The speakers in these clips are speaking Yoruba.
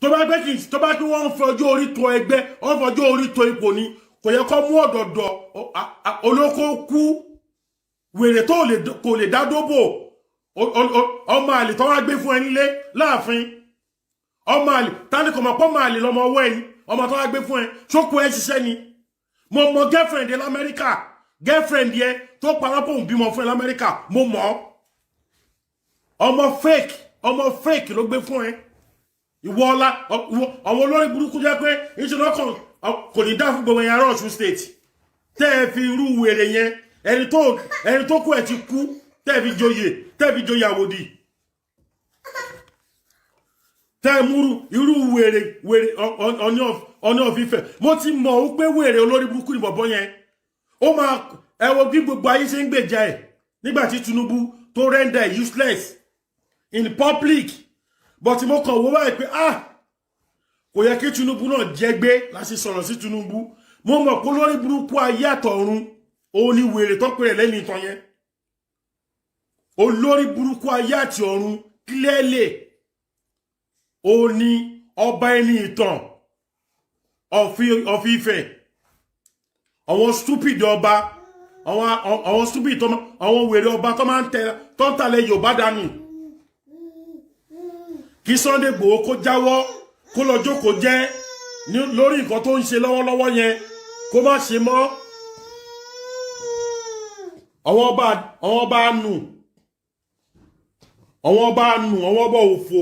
tó bá gbé kí tó bá kí wọ́n fọjọ́ orí tó ẹgbẹ́ wọ́n fọjọ́ orí tó ipò ni kò yẹ kó mú ọ̀dọ̀dọ̀ olóko kú wèrè tó kò lè dá dóbò ọmọ àlè tó wá gbé fún ẹ nílé láàfin ọmọ àlè tani kò mọ̀ pọ́ máa lè lọ́mọ ọwọ́ ẹni ọmọ tó wá gbé fún ẹ ṣókò ẹ ṣiṣẹ́ ni mo mọ girlfriend ẹ l'Amẹ́ríkà girlfriend yẹ tó parapọ̀ ń bímọ fún ẹ l'Amẹ́ríkà mo mọ̀ ọmọ fake ló gbé fún ẹ ìwọ ọlá àwọn olórí burúkú jẹ́ pé ìṣúná kò ní dá fún gbogbo ẹ̀yà Ọ̀ṣun state tẹ́ ẹ fi irú wèrè yẹn ẹni tó kú ẹ ti kú tẹ́ ẹ fi joyè àwòdì tẹ́ ẹ múrú irú wèrè Ọọ̀ni of Ifẹ̀ mo ti mọ̀ ó pé wèrè olórí burúkú ní bọ̀bọ̀ yẹn ó máa ẹ wo bí gbogbo ayé ṣe ń gbèjà ẹ̀ nígbà tí Tinubu tó render useless in public but mo kàn wò báyìí pé kò yẹ kí Tinubu náà jẹgbé láti sọ̀rọ̀ sí Tinubu mo mọ̀ pé olórí burúkú ayé àtọ̀run òun ni wèrè tó pèrè lẹ́nu ìtàn yẹn olórí burúkú ayé àti ọ̀run clearly òun ni ọba ẹni ìtàn of Ifẹ̀ àwọn stupid ọba àwọn stupid àwọn wèrè ọba tó máa ń tẹ̀lé Yorùbá dànù kí Sunday Igboho kó jáwọ́ kó lọ jókòó jẹ́ lórí nǹkan tó ń ṣe lọ́wọ́lọ́wọ́ yẹn kó má ṣe mọ́ àwọn ọba nù àwọn ọba òfò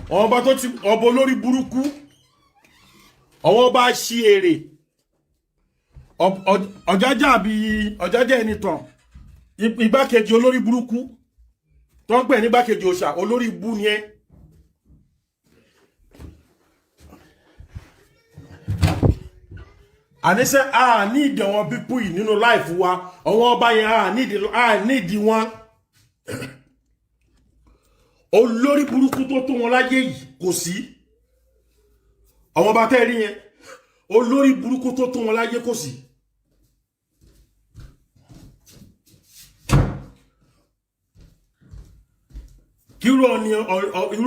àwọn ọba tó ti ọba olórí burúkú àwọn ọba ṣí èrè ọ̀jájá ẹni tàn igbákejì olórí burúkú tó ń pè ní igbákejì òòṣà olórí bú ni ẹ́ àníṣe ní ìdí àwọn pípú yìí nínú láìfù wa àwọn ọba yẹn ní ìdí wọn olórí burúkú tó tó wọn láyé yìí kò sí àwọn ọba tẹ́ rí yẹn olórí burúkú tó tó wọn láyé kò sí kí irú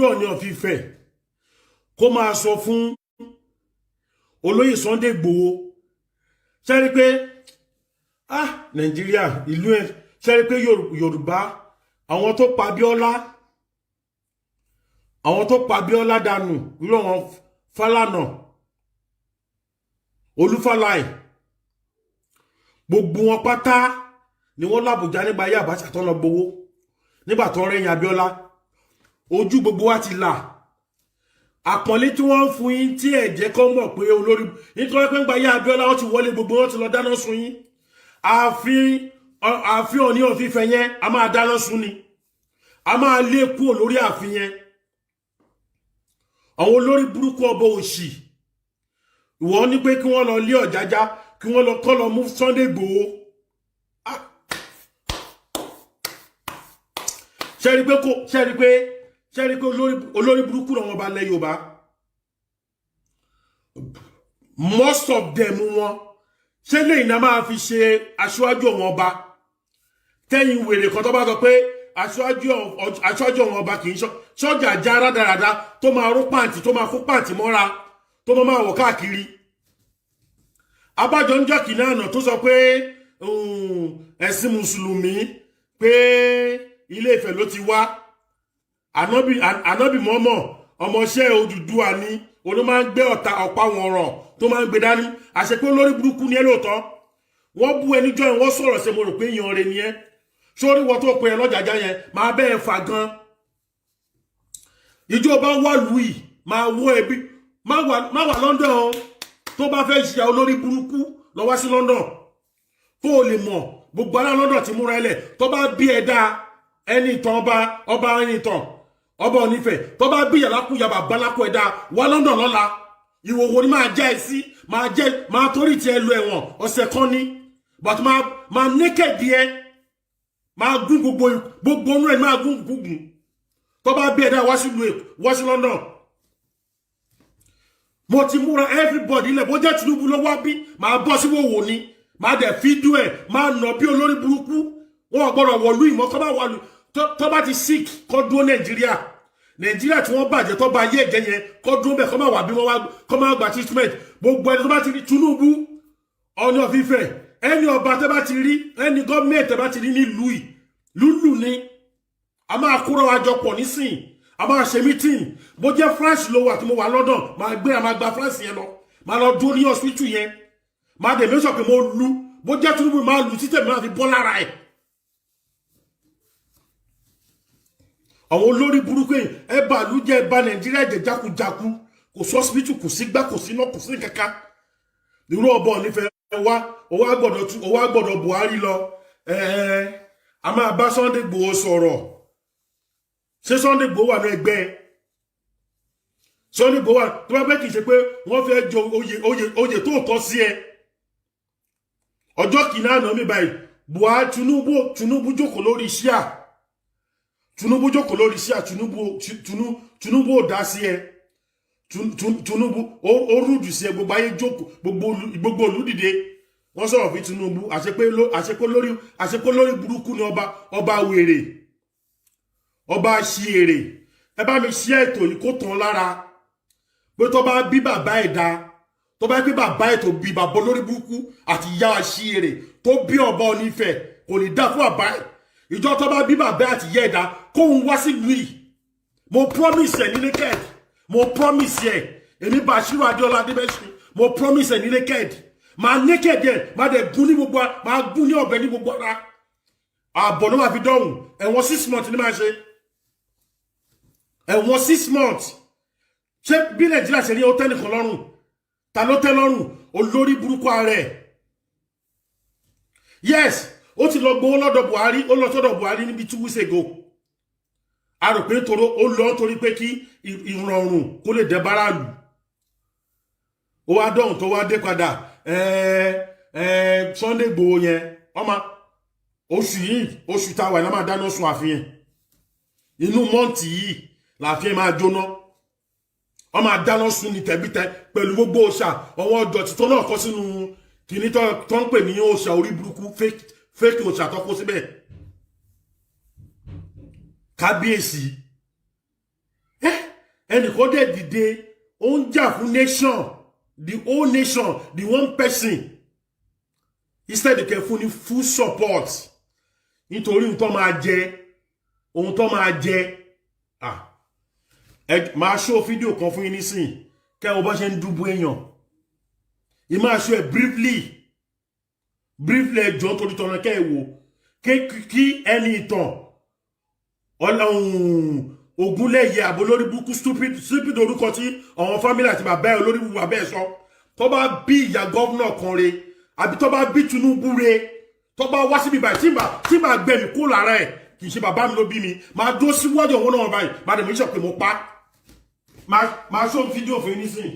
Ọọ̀ni of Ifẹ̀ kó máa sọ fún olóyè Sunday Igboho ṣẹ́rí pé Nàìjíríà ìlú ẹ̀ ṣẹ́rí pé Yorùbá àwọn tó pa Abíọ́lá dànù irú àwọn Fálànà Olúfàlàì gbogbo wọn pátá ni wọ́n l'Àbújá nígbà ayé Abacha tó lọ gbowó nígbà tó rẹ́yìn Abíọ́lá ojú gbogbo wa ti là àpọ̀nlé tí wọ́n ń fún yín tí ẹ̀jẹ̀ kan mọ̀ pé olórí nítorí pé ń gba ayé Abíọ́lá wọ́n ti wọlé gbogbo wọn ti lọ dáná sun yín ààfin Ọọ̀ni of Ifẹ̀ yẹn a máa dáná sun ni a máa lé kúrò lórí ààfin yẹn àwọn olórí burúkú ọba òṣì ìwọ ní pé kí wọ́n lọ lé Ọ̀jájá kí wọ́n lọ kọ́ lọ mú Sunday Igboho ṣẹ́rí pé olórí burúkú lọ́wọ́ bá lẹ́ Yorùbá most of them wọn ṣé lè iná máa fi ṣe aṣáájú àwọn ọba tẹ́yìn wèrè kan tó bá sọ pé aṣáájú àwọn ọba kì í ṣọ́jà já rádaràda tó máa ró pàǹtì tó máa kó pàǹtì mọ́ra tó máa wọ̀ káàkiri abájọ ń jọ́kì náà tó sọ pé ẹ̀sìn mùsùlùmí pé Ilé Ifẹ̀ ló ti wá ànábì mọ́mọ́ ọmọọṣẹ́ Odùduwà ni olú máa ń gbé ọ̀pá wọn rọ̀ tó máa ń gbé dání àṣẹ pé olórí burúkú ni ẹ lóòótọ́ wọ́n bú ẹni jọ́ wọ́n sọ̀rọ̀ sí mo rò pé yan re ni ẹ sórí wọ́n tó pe ẹ lọ́jàjá yẹn máa bẹ́ẹ̀ fà gan ìjọba wà lùí máa wọ ẹbí má wà London o tó bá fẹ́ ṣe olórí burúkú lọ wá sí London kó o lè mọ̀ gbogbo ará London ti múra ẹlẹ̀ tó bá bí ẹ dáa ẹni ìtàn ọba ẹni ìtàn ọba onífẹ̀ tó bá bí yàlákùyà bàbá lákù ẹ̀dá wà London lọ́la ìwòwò ni máa jẹ́ ẹ sí máa torí ti ẹ lu ẹ̀wọ̀n ọ̀sẹ̀ kan ní but máa naked díẹ̀ máa gún gbogbo onú ẹ̀ máa gún gúgùn tó bá bí ẹ̀dá wá sí London mo ti múra everybody ilẹ̀ bó jẹ́ Tinubu ló wá bí máa bọ́ sí wòwò ni máa dẹ̀ fídíò ẹ̀ máa nà bí olórí burúkú wọn gbọ́dọ̀ wọ̀lú ìmọ̀ tó bá ti sick kọ́ dúró Nàìjíríà tí wọ́n bàjẹ́ tó bá yé ẹ̀jẹ̀ yẹn kọ́ dúró bẹ́ẹ̀ kọ́ máa wà bí wọ́n wá kọ́ máa gba treatment gbogbo ẹni tó bá ti rí Tinubu Ọọ̀ni of Ifẹ̀ ẹni ọba tẹ́ bá ti rí ẹni gọ́ọ̀mẹ̀ntì tẹ́ bá ti rí nílùú yìí lúlù ni a máa kúrò àjọ pọ̀ nísìn a máa ṣe meeting bó jẹ́ France ló wà tí mo wà London máa gbé a máa gba France yẹn lọ máa lọ dúró ní hospital yẹn máa dẹ̀ mẹ́sàn pé mo lu bó jẹ́ Tinubu máa lu títẹ̀ mi máa fi bọ́ lára ẹ̀. àwọn olórí burúkú yìí ẹ bá ìlú jẹ́ ẹ bá Nàìjíríà jẹ́ jákujáku kò sí hospital kò sí gbá kò sí iná kò sí kankan irú ọbọ nífẹ̀ẹ́ owó agbọ́dọ̀ Buhari lọ a máa bá Sunday Igboho sọ̀rọ̀ ṣé Sunday Igboho wà ní ẹgbẹ́ Sunday Igboho wà tó bá bẹ́ kìí ṣe pé wọ́n fẹ́ jọ oyè tó tọ́ sí ẹ ọjọ́ kìíní àná mi báyìí Buhari Tinubu jókòó lórí ṣíà Tinubu jókòó lórí ṣíà Tinubu ò dá sí ẹ Tinubu ó rúdù sí ẹ gbogbo ayé jókòó gbogbo olùdìde wọ́n sọ̀rọ̀ fún Tinubu àṣepé lórí burúkú ni ọba wèrè ọba ṣièrè ẹ bá mi ṣí ètò yìí kó tán lára pé tó bá bí bàbá ẹ̀ dá tó bá bí bàbá ẹ̀ tó bí bàbá lórí burúkú àti ìyá ṣièrè tó bí ọba Onífẹ̀ kò ní dá fún bàbá ẹ̀ ìjọ tó bá bí bàbá àti ìyá ẹ̀ dá kóhun wá sí ìlú yìí mo promise ẹ̀ ní naked mo promise ẹ̀ èmi Bashiru Adéọlá Adébẹ́sì mo promise ẹ̀ ní naked máa naked ẹ̀ máa dẹ̀ gún ní gbogbo máa gún ní ọ̀bẹ ní gbogbo ara àbọ̀ ló máa fi dọ̀hùn ẹ̀wọ̀n 6 months ní máa ṣe ẹ̀wọ̀n 6 months ṣé bí Nàìjíríà ṣe ní ó tẹ́ nìkan lọ́rùn ta ló tẹ́ lọ́rùn olórí burúkú ààrẹ yes ó ti lọ gbowó lọ́dọ̀ Buhari ó lọ sọ́dọ̀ Buhari níbi 2 weeks ago a rò pé toro ó lọ torí pé kí ìrọ̀rùn kó lè dé báràlù ó wá dọ̀hùn tó wá dé padà Sunday Igboho yẹn ọmọ oṣù táwa ẹ̀ náà máa dáná sun àfihàn inú mọ́ǹtì yìí làfihàn máa jóná wọ́n máa dáná sun ní tẹ̀bítẹ́ pẹ̀lú gbogbo òòṣà ọwọ́ ọjọ́ títọ́ náà kọ́ sínú kìíní tó ń pè ní òòṣà orí burúkú fake òòṣà tó kó síbẹ̀ kábíyèsí ẹnìkan dẹ̀ dìde ó ń jà fún nation the whole nation the one person instead kẹ́ fún ní full support nítorí ohun tó máa jẹ máa ṣó fídíò kan fún yín nísìn kẹ́wọ́ bá ṣe ń dúbú èèyàn yìí máa ṣó ẹ̀ briefly ẹjọ́ torí tọ̀nà kẹ́ẹ̀wò kí ẹni ìtàn Ògúnlẹ̀yẹ àbò lórí burúkú stupid orúkọ tí àwọn family àti bàbá ẹ̀ olórí burúkú bàbá ẹ̀ sọ tó bá bí ìyá gọ́vnà kan re àbí tó bá bí Tinubu re tó bá wá síbi báyìí tí màá gbẹ̀mí kó lára ẹ̀ kì í ṣe bàbá mi ló bí mi máa dúró síwájú òun náà báyìí máa dẹ̀ mí sọ pé mo pa máa ṣó fídíò fún yín nísìnyí.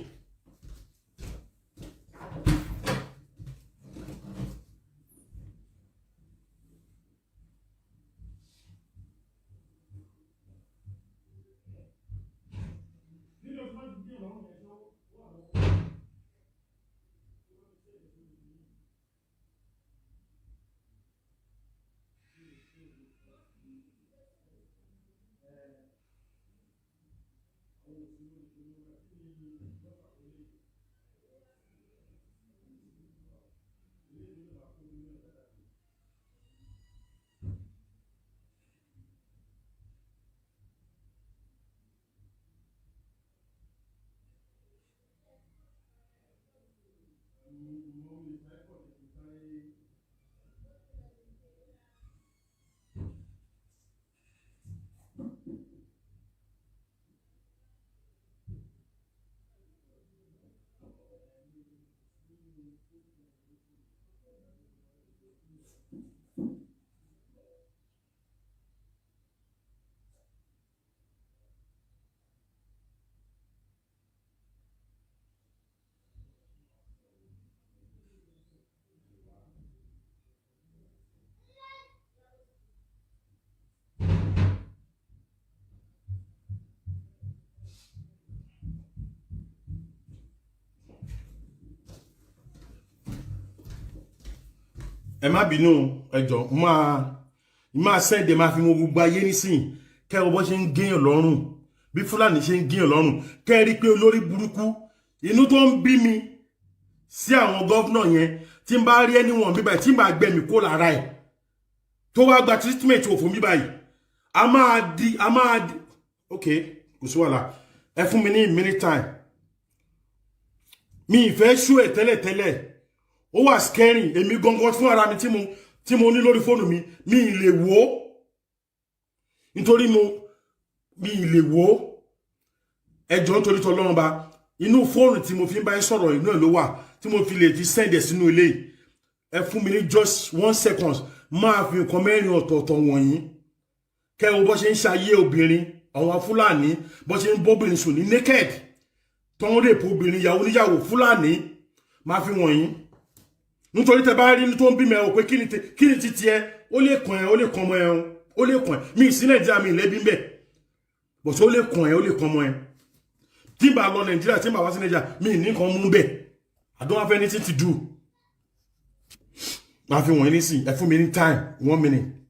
ẹ má bínú ẹjọ́ máa sẹ́ẹ̀dẹ̀ máa fi mọ gbogbo ayé nísìn kẹ́rọ bọ́ ṣe ń géèyàn lọ́rùn bí Fúlàní ṣe ń gíyàn lọ́rùn kẹ́ rí pé olórí burúkú inú tó ń bí mi sí àwọn gọ́vnà yẹn tí n bá rí ẹni wọn bíbáyìí tí n bá gbẹ̀mí kó lára ẹ̀ tó wá gba treatment òfò bíbáyìí a máa di ok kò sí wàhálà ẹ fún mi ní minute time mi ìfẹ́ ṣú ẹ̀ tẹ́lẹ̀tẹ́lẹ̀ ó wà scary èmi gangan fún ara mi tí mo ní lórí fóònù mi ì lè wò ó nítorí mi ì lè wò ó ẹjọ́ nítorí tọ́lọ́run bá inú fóònù tí mo fi ń bá sọ̀rọ̀ inú ẹ̀ ló wà tí mo fi lè fi send ẹ̀ sínú ilé ẹ fún mi ní just 1 second máa fi nǹkan mẹ́rin ọ̀tọ̀ọ̀tọ̀ wọ̀nyí kẹ́ wo bó ṣe ń ṣayé obìnrin àwọn Fúlàní bó ṣe ń bóbìnrin sùn ní naked tó ń rèpò obìnrin ìyàwó níyàwó Fúlàní máa fi wọ̀nyí nítorí tẹ bá rí ní tó ń bí mẹ́wọ̀ pé kí ni títí ẹ ó lè kàn ẹ́ ó lè kàn ọmọ ẹ̀ ó lè kàn ẹ́ mi sí Nàìjíríà mi lẹ́bí mbẹ̀ bọ̀ tó lè kàn ẹ́ ó lè kàn ọmọ ẹ̀ tí bá lọ Nàìjíríà tí bá wá sí Nàìjíríà mi ní nǹkan mú bẹ̀ I don't have anything to do máa fi wọ̀nyí nísìn ẹ fún mi ní time 1 minute.